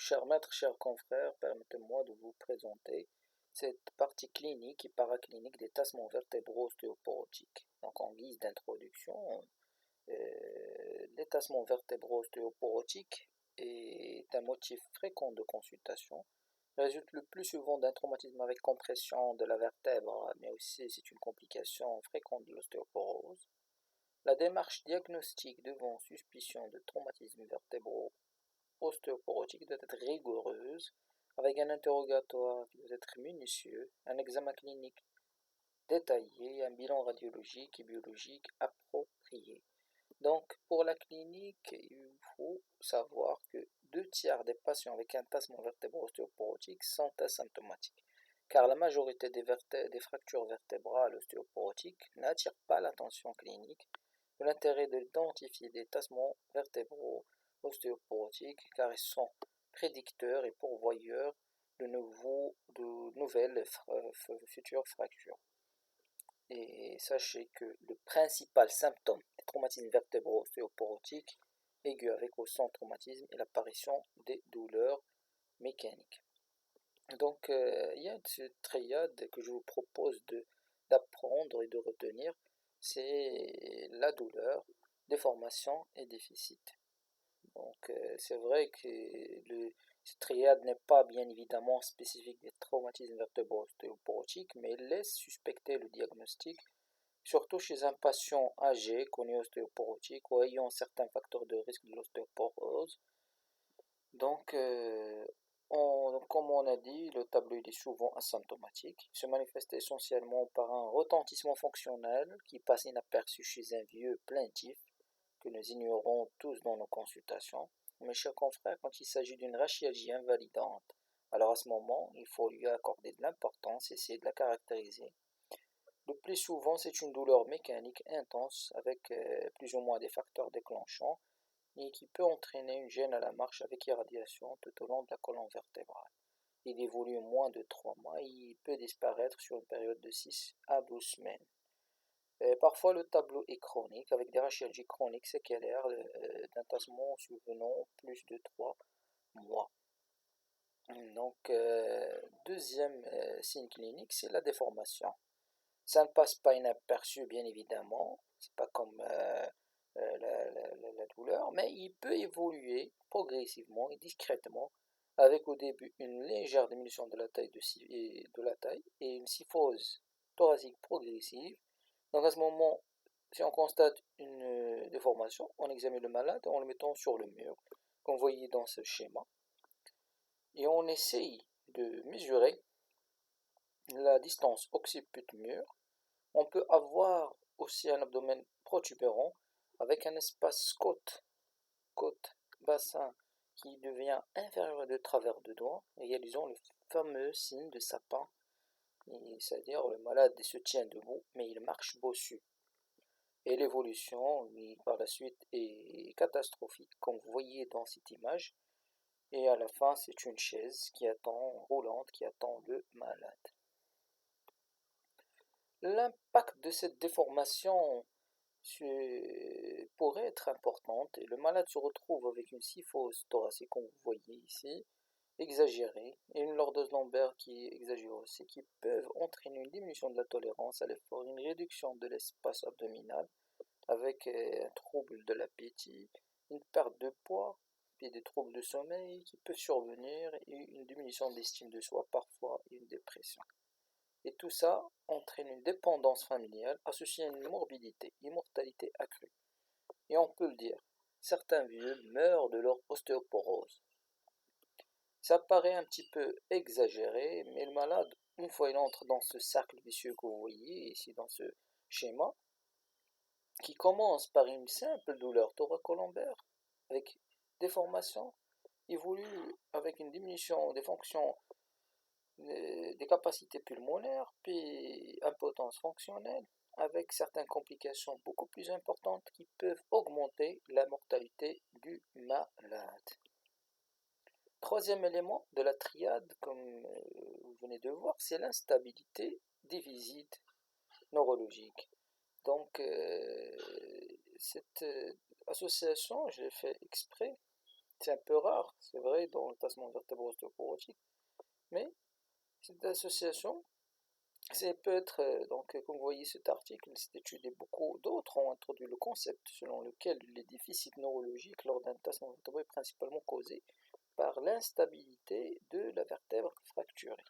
Cher maître, chers confrères, permettez-moi de vous présenter cette partie clinique et paraclinique des tassements vertébraux ostéoporotiques. Donc, en guise d'introduction, les tassements vertébraux ostéoporotiques est un motif fréquent de consultation, résulte le plus souvent d'un traumatisme avec compression de la vertèbre, mais aussi c'est une complication fréquente de l'ostéoporose. La démarche diagnostique devant suspicion de traumatisme vertébraux ostéoporotique doit être rigoureuse, avec un interrogatoire qui doit être minutieux, un examen clinique détaillé, un bilan radiologique et biologique approprié. Donc, pour la clinique, il faut savoir que 2 tiers des patients avec un tassement vertébro-ostéoporotique sont asymptomatiques, car la majorité des fractures vertébrales ostéoporotiques n'attirent pas l'attention clinique de l'intérêt d'identifier des tassements vertébraux ostéoporotiques, car ils sont prédicteurs et pourvoyeurs de nouvelles futures fractures. Et sachez que le principal symptôme des traumatismes vertébraux ostéoporotiques aigus avec ou sans traumatisme est l'apparition des douleurs mécaniques. Donc, il y a cette triade que je vous propose d'apprendre et de retenir, c'est la douleur, déformation et déficit. Donc, c'est vrai que cette triade n'est pas bien évidemment spécifique des traumatismes vertébro-ostéoporotiques, mais elle laisse suspecter le diagnostic, surtout chez un patient âgé, connu ostéoporotique ou ayant certains facteurs de risque de l'ostéoporose. Donc, comme on a dit, le tableau est souvent asymptomatique. Il se manifeste essentiellement par un retentissement fonctionnel qui passe inaperçu chez un vieux plaintif que nous ignorons tous dans nos consultations. Mes chers confrères, quand il s'agit d'une rachialgie invalidante, alors à ce moment, il faut lui accorder de l'importance et essayer de la caractériser. Le plus souvent, c'est une douleur mécanique intense avec plus ou moins des facteurs déclenchants et qui peut entraîner une gêne à la marche avec irradiation tout au long de la colonne vertébrale. Il évolue en moins de 3 mois et il peut disparaître sur une période de 6 à 12 semaines. Parfois, le tableau est chronique, avec des rachialgies chroniques séquelaires d'un tassement survenant plus de 3 mois. Donc, deuxième signe clinique, c'est la déformation. Ça ne passe pas inaperçu, bien évidemment, c'est pas comme la douleur, mais il peut évoluer progressivement et discrètement, avec au début une légère diminution de la taille et une kyphose thoracique progressive. Donc à ce moment, si on constate une déformation, on examine le malade en le mettant sur le mur, comme vous voyez dans ce schéma, et on essaye de mesurer la distance occiput-mur. On peut avoir aussi un abdomen protubérant avec un espace côte-bassin qui devient inférieur de travers de doigts, réalisant le fameux signe de sapin, c'est-à-dire le malade se tient debout, mais il marche bossu. Et l'évolution, par la suite, est catastrophique, comme vous voyez dans cette image. Et à la fin, c'est une chaise roulante, qui attend le malade. L'impact de cette déformation pourrait être importante et le malade se retrouve avec une kyphose thoracique, comme vous voyez ici, exagérée, et une lordose lombaire qui est exagérée aussi, qui peuvent entraîner une diminution de la tolérance à l'effort, une réduction de l'espace abdominal, avec un trouble de l'appétit, une perte de poids, puis des troubles de sommeil qui peuvent survenir, et une diminution d'estime de soi parfois, et une dépression. Et tout ça entraîne une dépendance familiale associée à une morbidité et mortalité accrue. Et on peut le dire, certains vieux meurent de leur ostéoporose. Ça paraît un petit peu exagéré, mais le malade, une fois il entre dans ce cercle vicieux que vous voyez ici dans ce schéma, qui commence par une simple douleur thoracolombaire avec déformation, évolue avec une diminution des fonctions des capacités pulmonaires, puis impotence fonctionnelle, avec certaines complications beaucoup plus importantes qui peuvent augmenter la mortalité du malade. Troisième élément de la triade, comme vous venez de voir, c'est l'instabilité des visites neurologiques. Donc, cette association, je l'ai fait exprès, C'est un peu rare, c'est vrai, dans le tassement vertébro-ostéoporotique, mais cette association, c'est peut-être, comme vous voyez cet article, cette étude et beaucoup d'autres ont introduit le concept selon lequel les déficits neurologiques lors d'un tassement vertébré est principalement causé par l'instabilité de la vertèbre fracturée.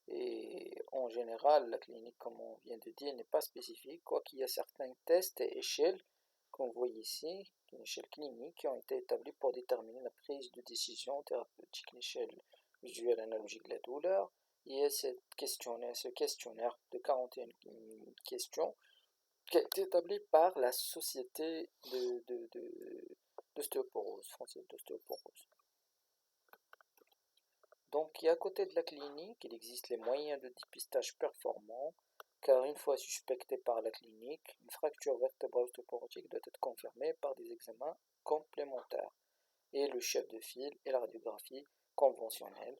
Et en général, la clinique, comme on vient de dire, n'est pas spécifique, quoiqu'il y a certains tests et échelles, comme vous voyez ici, une échelle clinique, qui ont été établis pour déterminer la prise de décision thérapeutique, l'échelle visuelle analogique de la douleur. Il y a ce questionnaire de 41 questions qui a été établi par la Société d'ostéoporose, française d'ostéoporose. Donc, à côté de la clinique, il existe les moyens de dépistage performants, car une fois suspectée par la clinique, une fracture vertébrale ostéoporotique doit être confirmée par des examens complémentaires. Et le chef de file est la radiographie conventionnelle,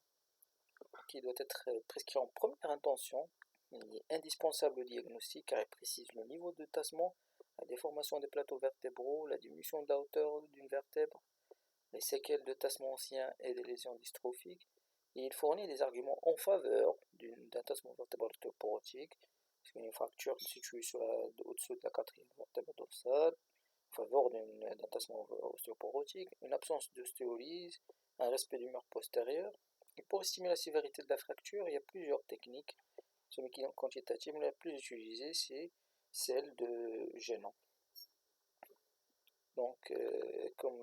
qui doit être prescrit en première intention. Il est indispensable au diagnostic car il précise le niveau de tassement, la déformation des plateaux vertébraux, la diminution de la hauteur d'une vertèbre, les séquelles de tassement ancien et des lésions dystrophiques. Et il fournit des arguments en faveur d'un tassement vertébral ostéoporotique, parce qu'une fracture située au-dessous de la quatrième vertèbre dorsale, en faveur d'un tassement ostéoporotique, une absence d'ostéolyse, un respect du mur postérieur. Et pour estimer la sévérité de la fracture, il y a plusieurs techniques. Celui qui est quantitative, mais la plus utilisée, c'est celle de Génan. Donc, comme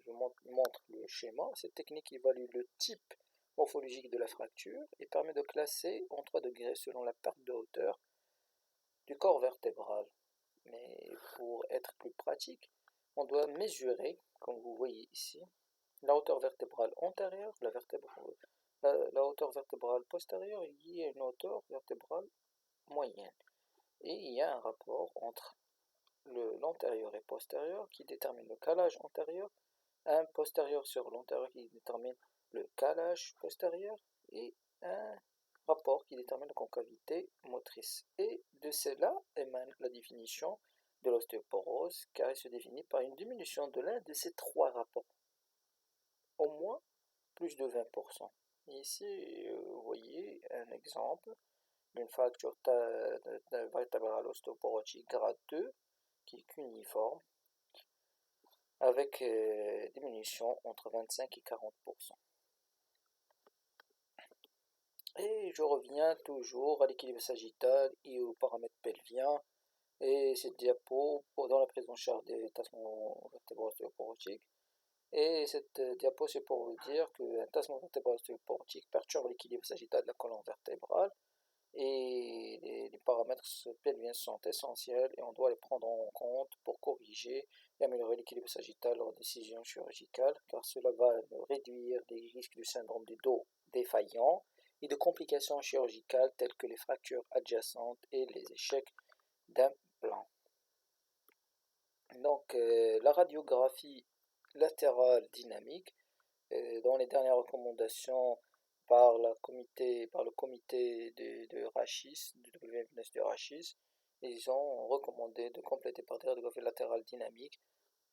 je montre le schéma, cette technique évalue le type morphologique de la fracture et permet de classer en 3 degrés selon la perte de hauteur du corps vertébral. Mais pour être plus pratique, on doit mesurer, comme vous voyez ici, la hauteur vertébrale antérieure, la hauteur vertébrale postérieure et il y a une hauteur vertébrale moyenne. Et il y a un rapport entre l'antérieur et postérieur qui détermine le calage antérieur, un postérieur sur l'antérieur qui détermine le calage postérieur et un rapport qui détermine la concavité motrice. Et de cela émane la définition de l'ostéoporose car elle se définit par une diminution de l'un de ces 3 rapports, au moins plus de 20%. Et ici, vous voyez un exemple d'une fracture vertébrale ostéoporotique grade 2 qui est cuniforme avec diminution entre 25 et 40%. Et je reviens toujours à l'équilibre sagittal et aux paramètres pelviens. Et cette diapo dans la prise en charge des tassements vertébraux ostéoporotiques. Et cette diapo, c'est pour vous dire qu'un tassement vertébral ostéoporotique perturbe l'équilibre sagittal de la colonne vertébrale. Et les paramètres pelviens sont essentiels et on doit les prendre en compte pour corriger et améliorer l'équilibre sagittal lors des décisions chirurgicales, car cela va réduire les risques du syndrome du dos défaillant et de complications chirurgicales telles que les fractures adjacentes et les échecs d'implants. Donc la radiographie latérale dynamique, dans les dernières recommandations par le comité de RACHIS, du WMS de RACHIS, ils ont recommandé de compléter par des radiographies latérales dynamiques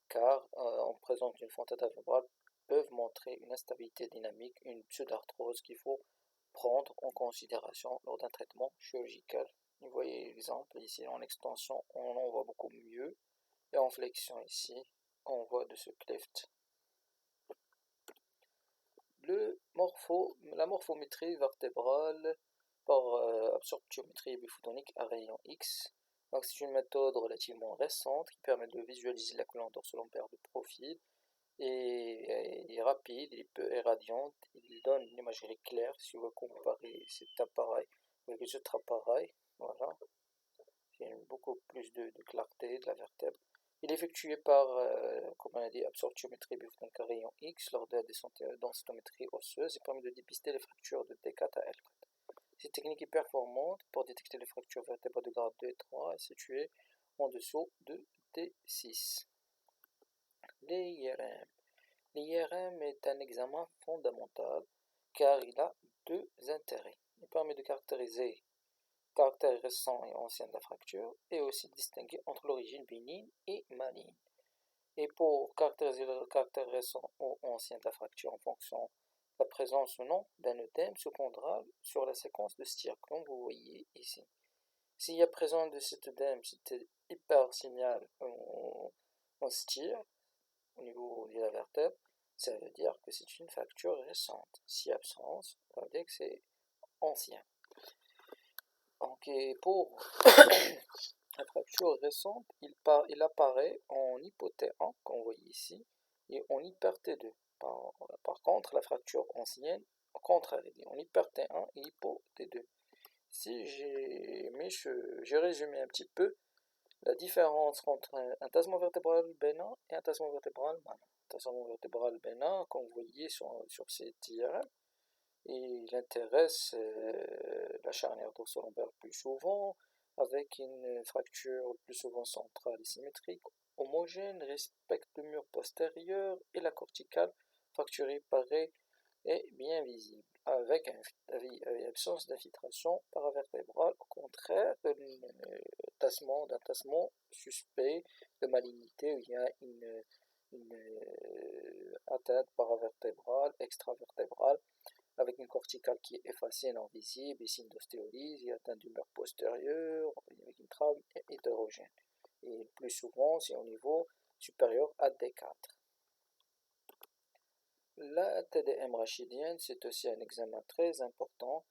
car en présence d'une fente intervertébrale peuvent montrer une instabilité dynamique, une pseudarthrose qu'il faut prendre en considération lors d'un traitement chirurgical. Vous voyez l'exemple ici en extension, on en voit beaucoup mieux, et en flexion ici, on voit de ce cleft. La morphométrie vertébrale par absorptiométrie biphotonique à rayon X. Donc c'est une méthode relativement récente qui permet de visualiser la colonne dorsolaire de profil et est rapide, et radiante. Il donne une imagerie claire si vous comparez cet appareil avec les autres appareils. Voilà, il y a beaucoup plus de clarté de la vertèbre. Il est effectué par, comme on a dit, absorptiométrie biphotonique à rayon X lors de la densitométrie osseuse et permet de dépister les fractures de D4 à L4. Cette technique est performante pour détecter les fractures vertébrales de grade 2 et 3 situées en dessous de D6. L'IRM. L'IRM est un examen fondamental car il a 2 intérêts. Il permet de caractériser caractère récent et ancien de la fracture et aussi de distinguer entre l'origine bénigne et maligne. Et pour caractériser le caractère récent ou ancien de la fracture en fonction de la présence ou non d'un œdème secondaire sur la séquence de Stirk, comme vous voyez ici. S'il y a présence de cet œdème, c'était hypersignal en Stirk, au niveau de la vertèbre, ça veut dire que c'est une fracture récente. Si absence, ça veut dire que c'est ancien. Donc, pour la fracture récente, il apparaît en hypo-T1, comme vous voyez ici, et en hyper-T2. Par contre, la fracture ancienne, au contraire, il est en hyper-T1 et hypo-T2. Si j'ai résumé un petit peu la différence entre un tassement vertébral bénin et un tassement vertébral malin. Un tassement vertébral bénin, comme vous voyez sur ces diagrammes, il intéresse la charnière dorsolaire plus souvent, avec une fracture plus souvent centrale et symétrique, homogène, respecte le mur postérieur et la corticale fracturée paraît est bien visible, avec une absence d'infiltration paravertébrale, au contraire d'un tassement suspect de malignité où il y a une atteinte paravertébrale, extravertébrale, avec une corticale qui est effacée et non visible, et signe d'ostéolyse, et atteinte du mur postérieur, avec une trame hétérogène. Et le plus souvent, c'est au niveau supérieur à D4. La TDM rachidienne, c'est aussi un examen très important,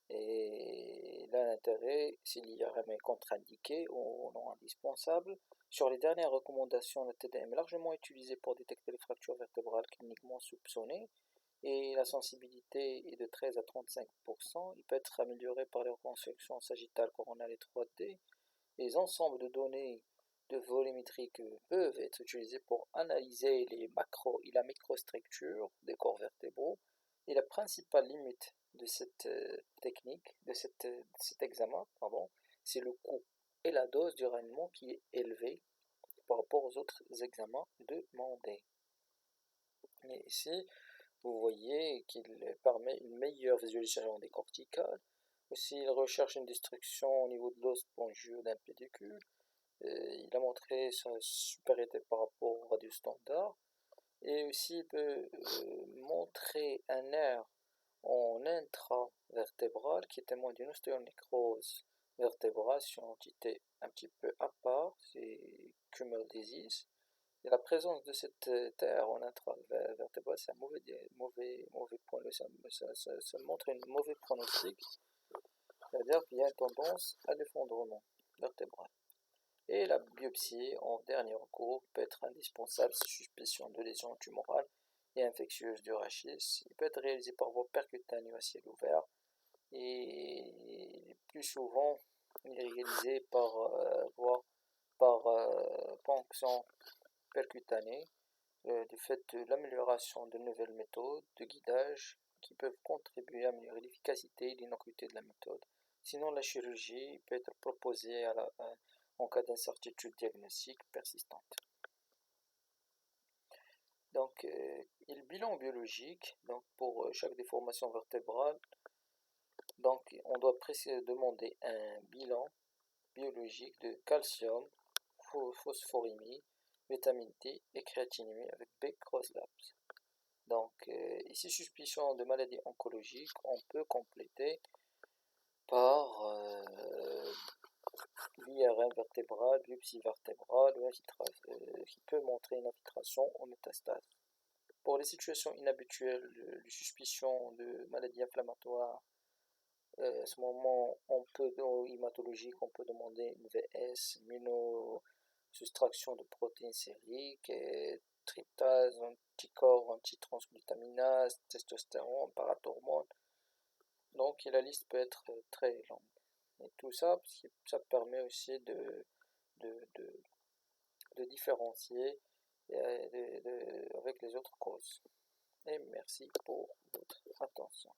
et là l'intérêt, s'il y a un contre-indiqué ou non indispensable. Sur les dernières recommandations, la TDM est largement utilisée pour détecter les fractures vertébrales cliniquement soupçonnées, et la sensibilité est de 13 à 35%. Il peut être amélioré par les reconstructions sagittales coronales et 3D. Les ensembles de données de volumétrie peuvent être utilisés pour analyser les macros et la microstructure des corps vertébraux. Et la principale limite de cette technique, de cet examen, c'est le coût et la dose du rendement qui est élevé par rapport aux autres examens demandés. Mais ici, vous voyez qu'il permet une meilleure visualisation des corticales. Aussi, il recherche une destruction au niveau de l'os spongieux d'un pédicule. Il a montré sa supériorité par rapport au radius standard. Et aussi, il peut montrer un nerf en intravertébral qui témoigne d'une ostéonécrose vertébrale sur une entité un petit peu à part, c'est Kummer disease. Et la présence de cette terre en intravertébrale, c'est un mauvais point, ça montre un mauvais pronostic, c'est-à-dire qu'il y a une tendance à l'effondrement vertébral. Et la biopsie en dernier recours peut être indispensable si suspicion de lésion tumorale et infectieuse du rachis. Il peut être réalisé par voie percutanée à ciel ouvert et plus souvent il est réalisé par ponction percutanée du fait de l'amélioration de nouvelles méthodes de guidage qui peuvent contribuer à améliorer l'efficacité et l'innocuité de la méthode. Sinon, la chirurgie peut être proposée en cas d'incertitude diagnostique persistante. Donc, et le bilan biologique, donc pour chaque déformation vertébrale, donc on doit demander un bilan biologique de calcium, phosphorémie, vitamine D et créatinémie avec B-Cross-Labs. Donc, ici, suspicion de maladie oncologique, on peut compléter par l'IRM vertébrale, biopsie vertébrale, qui peut montrer une infiltration en métastase. Pour les situations inhabituelles de suspicion de maladie inflammatoire, à ce moment, hématologique, on peut demander une VS, immunosoustraction de protéines sériques, tryptase, anticorps, antitransglutaminase, testostérone, parathormone. Donc la liste peut être très longue. Et tout ça, ça permet aussi de différencier avec les autres causes. Et merci pour votre attention.